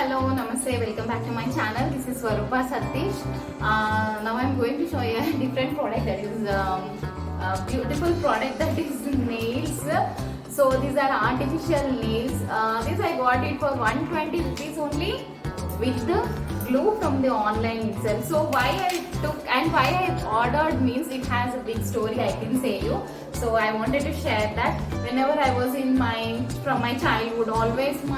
Hello, Namaste, welcome back to my channel. This is Swarupa Satish. Now I'm going to show you a different product, that is a beautiful product, that is nails. So these are artificial nails. This I got it for 120 rupees only with the glue from the online itself. So why I took and why I ordered means it has a big story, I can say you. So I wanted to share that. Whenever I was from my childhood, always in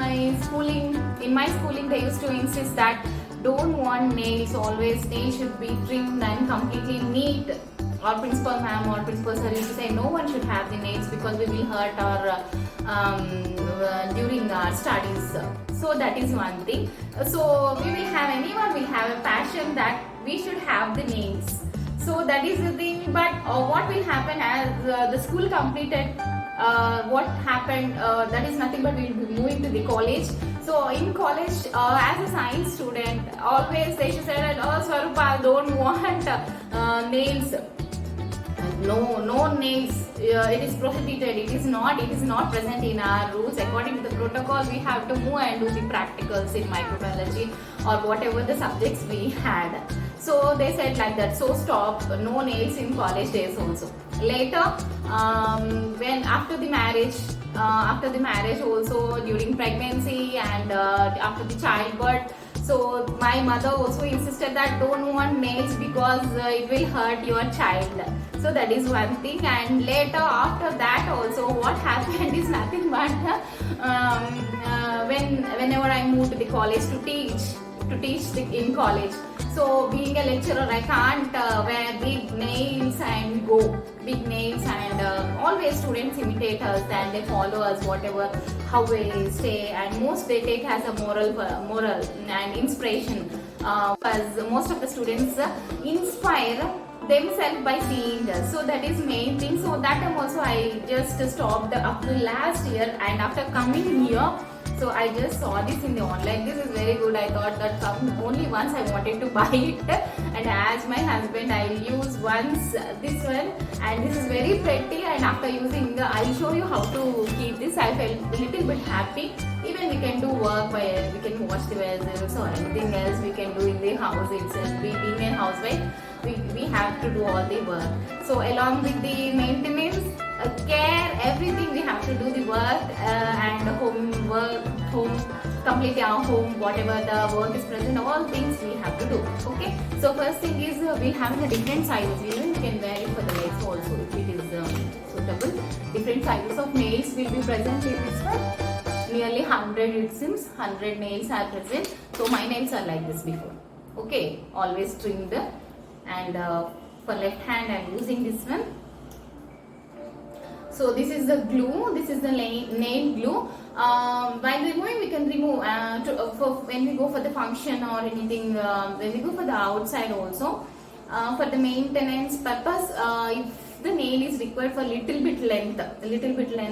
my schooling they used to insist that don't want nails, always nails should be trimmed and completely neat. Our principal ma'am or principal sir used to say no one should have the nails because we will hurt our during our studies. So that is one thing. So anyone will have a passion that we should have the nails. So that is the thing. But what will happen as the school completed? What happened? That is nothing but we will be moving to the college. So in college, as a science student, always they should say that, oh Swarupa, don't want nails. No nails. It is prohibited. It is not present in our rules. According to the protocol, we have to move and do the practicals in microbiology or whatever the subjects we had. So they said like that. So stop. No nails in college days also. Later, when after the marriage also, during pregnancy and after the childbirth. So my mother also insisted that don't want nails because it will hurt your child. So that is one thing. And later after that also, what happened is nothing but whenever I moved to the college to teach in college. So being a lecturer, I can't wear big nails and always students imitate us and they follow us how we stay, and most they take as a moral and inspiration. As most of the students inspire themselves by seeing us. So that is main thing. So that time also I just stopped up to last year, and after coming here, so I just saw this in the online. This is very good. I thought that only once I wanted to buy it, and as my husband I'll use once this one, and this is very pretty, and after using I'll show you how to keep this. I felt a little bit happy. Even we can do work by we can wash the vessels or anything else we can do in the house itself. Being a housewife, we have to do all the work. So along with the maintenance, care, everything we have to do the work and complete our home, whatever the work is present, all things we have to do. Okay. So first thing is we have a different sizes. Even you can wear it for the legs also if it is suitable. Different sizes of nails will be present in this one. Nearly 100 it seems. 100 nails are present. So my nails are like this before. Okay. Always trimmed. And for left hand I am using this one. So this is the glue. This is the nail glue. While removing, we can remove when we go for the function or anything. When we go for the outside also, for the maintenance purpose, if the nail is required for little bit length,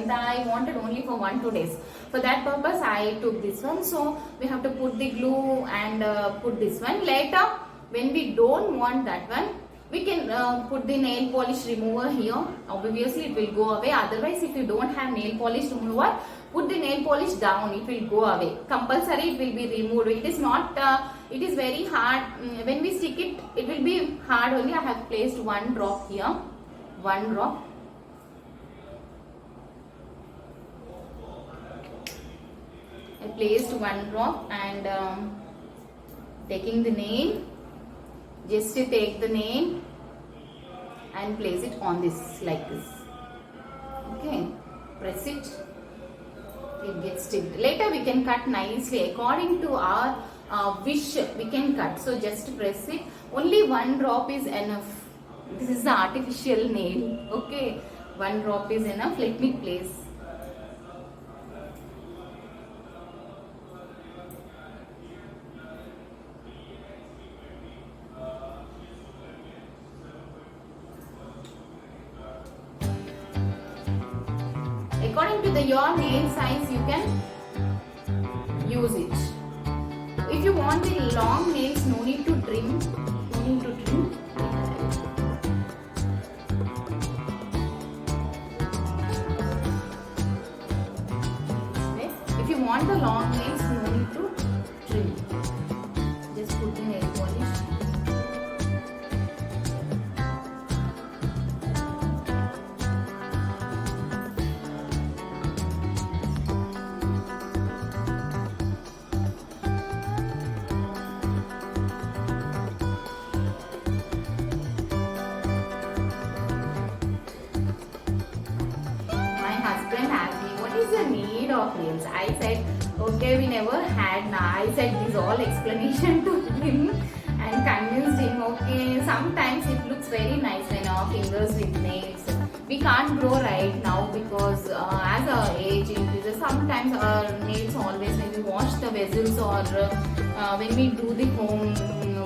I wanted only for 1-2 days. For that purpose, I took this one. So we have to put the glue and put this one. Later, when we don't want that one, we can put the nail polish remover here. Obviously it will go away. Otherwise, if you don't have nail polish remover, put the nail polish down, it will go away. Compulsory it will be removed. It is not, it is very hard. When we stick it, it will be hard only. I have placed 1 drop here. 1 drop. I placed 1 drop and taking the nail. Just to take the nail and place it on this like this. Okay, press it. It gets sticked. Later we can cut nicely according to our wish. We can cut. So just press it. Only 1 drop is enough. This is the artificial nail. Okay, 1 drop is enough. Let me place. According to your nail size, you can use it. If you want the long nails, no need to trim. If you want the long nails, no need to trim. is the need of nails? I said, okay, we never had. Now I said this all explanation to him and convinced him. Okay, sometimes it looks very nice when our fingers with nails. We can't grow right now because as our age increases, sometimes our nails always when we wash the vessels or when we do the home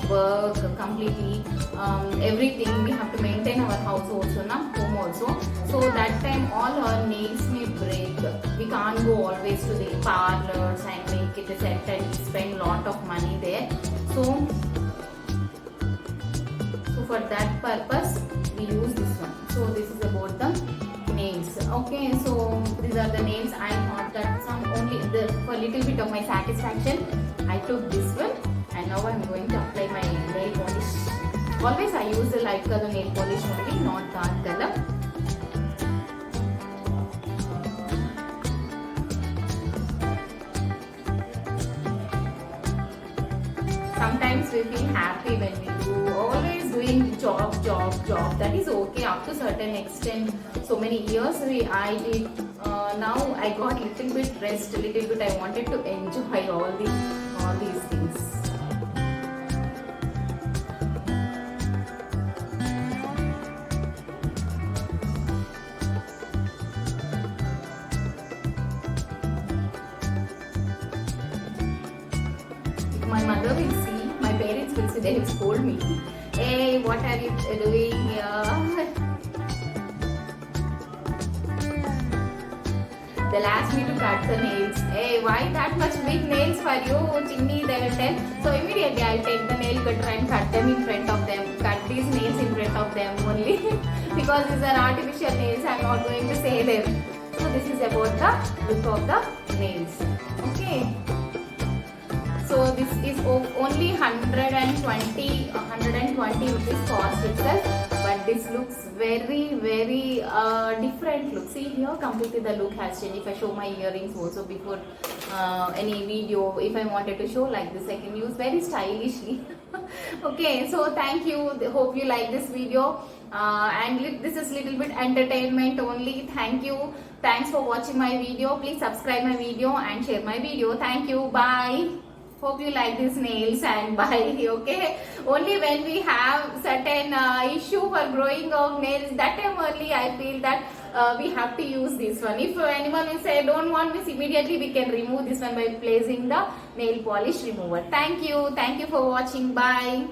work completely, everything we have to maintain our house also, home also. So that time all our nails may break. We can't go always to the parlors and make it a set and spend lot of money there. So for that purpose we use this one. So this is about the nails. Okay, so these are the nails. I thought that for a little bit of my satisfaction I took this one, and now I'm going to apply my nail polish. Always I use the light color nail polish only, not dark color. Sometimes we feel happy when we do, always doing job. That is okay up to certain extent. So many years I did. Now I got little bit rest, little bit I wanted to enjoy all these things. If my mother will see, my parents will see, they will scold me. Hey, what are you doing here? They'll ask me to cut the nails. Hey, why that much big nails for you, Chinni? They will tell. So immediately I'll take the nail cutter and cut them in front of them. Cut these nails in front of them only. Because these are artificial nails, I'm not going to say them. So this is about the look of the nails. Okay. So this is only 120 rupees cost itself, but this looks very different look. See here, completely the look has changed. If I show my earrings also before any video, if I wanted to show like this, I can use very stylishly. Okay, so thank you. Hope you like this video. And this is little bit entertainment only. Thank you. Thanks for watching my video. Please subscribe my video and share my video. Thank you. Bye. Hope you like these nails and buy. Okay, only when we have certain issue for growing of nails, that time only I feel that we have to use this one. If anyone will say don't want this, immediately we can remove this one by placing the nail polish remover. Thank you for watching. Bye.